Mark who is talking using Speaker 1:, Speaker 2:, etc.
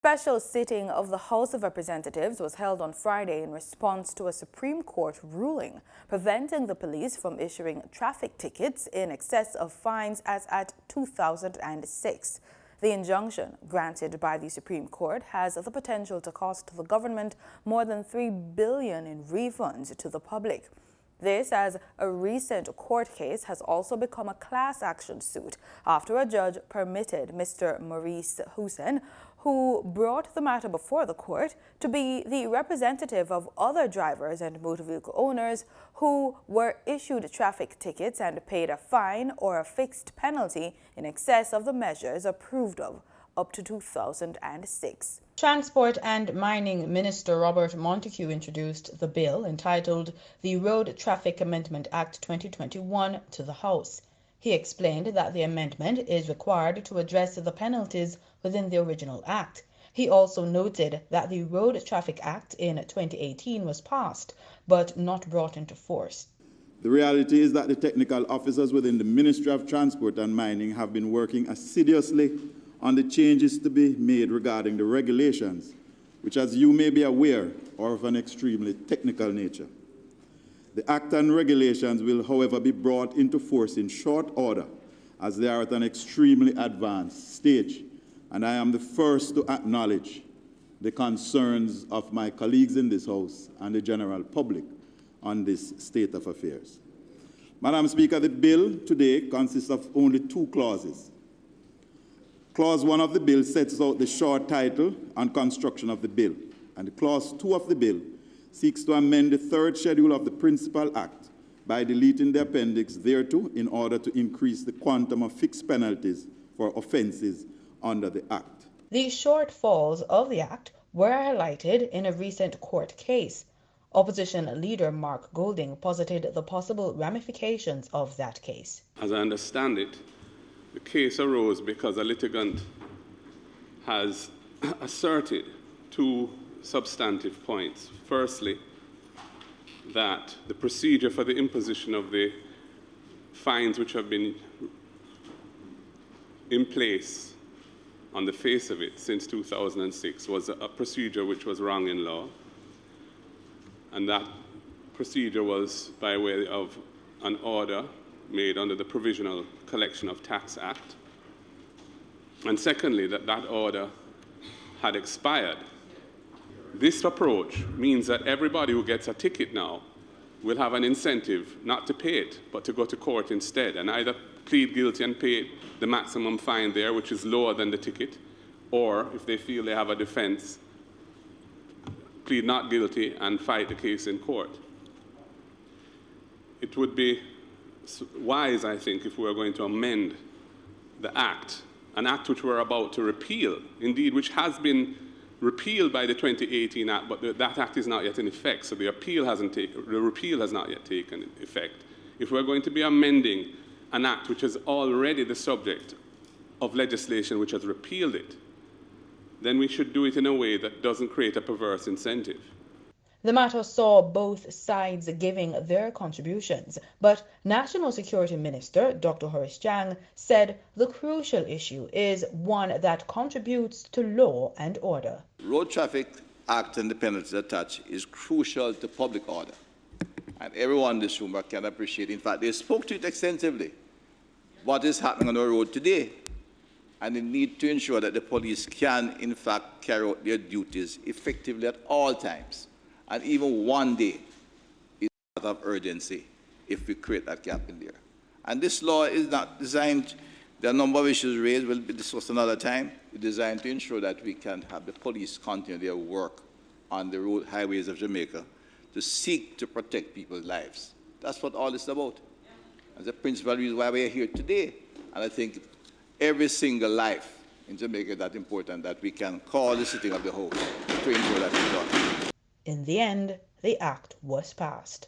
Speaker 1: Special sitting of the House of Representatives was held on Friday in response to a Supreme Court ruling preventing the police from issuing traffic tickets in excess of fines as at 2006. The injunction granted by the Supreme Court has the potential to cost the government more than $3 billion in refunds to the public. This as a recent court case has also become a class action suit after a judge permitted Mr. Maurice Housen, who brought the matter before the court, to be the representative of other drivers and motor vehicle owners who were issued traffic tickets and paid a fine or a fixed penalty in excess of the measures approved of up to 2006.
Speaker 2: Transport and Mining Minister Robert Montague introduced the bill entitled the Road Traffic Amendment Act 2021 to the House. He explained that the amendment is required to address the penalties within the original act. He also noted that the Road Traffic Act in 2018 was passed, but not brought into force.
Speaker 3: The reality is that the technical officers within the Ministry of Transport and Mining have been working assiduously on the changes to be made regarding the regulations, which, as you may be aware, are of an extremely technical nature. The Act and regulations will, however, be brought into force in short order, as they are at an extremely advanced stage, and I am the first to acknowledge the concerns of my colleagues in this House and the general public on this state of affairs. Madam Speaker, the bill today consists of only 2 clauses. Clause 1 of the bill sets out the short title and construction of the bill, and Clause 2 of the bill seeks to amend the 3rd schedule of the Principal Act by deleting the appendix thereto in order to increase the quantum of fixed penalties for offences under the Act.
Speaker 2: The shortfalls of the Act were highlighted in a recent court case. Opposition leader Mark Golding posited the possible ramifications of that case.
Speaker 4: As I understand it, the case arose because a litigant has asserted 2 substantive points. Firstly, that the procedure for the imposition of the fines which have been in place on the face of it since 2006 was a procedure which was wrong in law, and that procedure was by way of an order made under the Provisional Collection of Tax Act. And secondly, that order had expired. This approach means that everybody who gets a ticket now will have an incentive not to pay it, but to go to court instead and either plead guilty and pay the maximum fine there, which is lower than the ticket, or if they feel they have a defense, plead not guilty and fight the case in court. It would be wise, I think, if we were going to amend the Act, an Act which we're about to repeal, indeed, which has been repealed by the 2018 Act, but that Act is not yet in effect, so the repeal has not yet taken effect. If we're going to be amending an Act which is already the subject of legislation which has repealed it, then we should do it in a way that doesn't create a perverse incentive.
Speaker 2: The matter saw both sides giving their contributions, but National Security Minister Dr. Horace CHANG said the crucial issue is one that contributes to law and order.
Speaker 5: Road Traffic Act and the penalties attached is crucial to public order, and everyone in this room can appreciate. In fact, they spoke to it extensively, what is happening on the road today, and the need to ensure that the police can, in fact, carry out their duties effectively at all times. And even one day is out of urgency if we create that gap in there. And this law is not designed, there are a number of issues raised, will be discussed another time. It's designed to ensure that we can have the police continue their work on the road highways of Jamaica to seek to protect people's lives. That's what all this is about. That's the principal reason why we're here today. And I think every single life in Jamaica is that important that we can call the sitting of the House to ensure that it's done.
Speaker 2: In the end, the act was passed.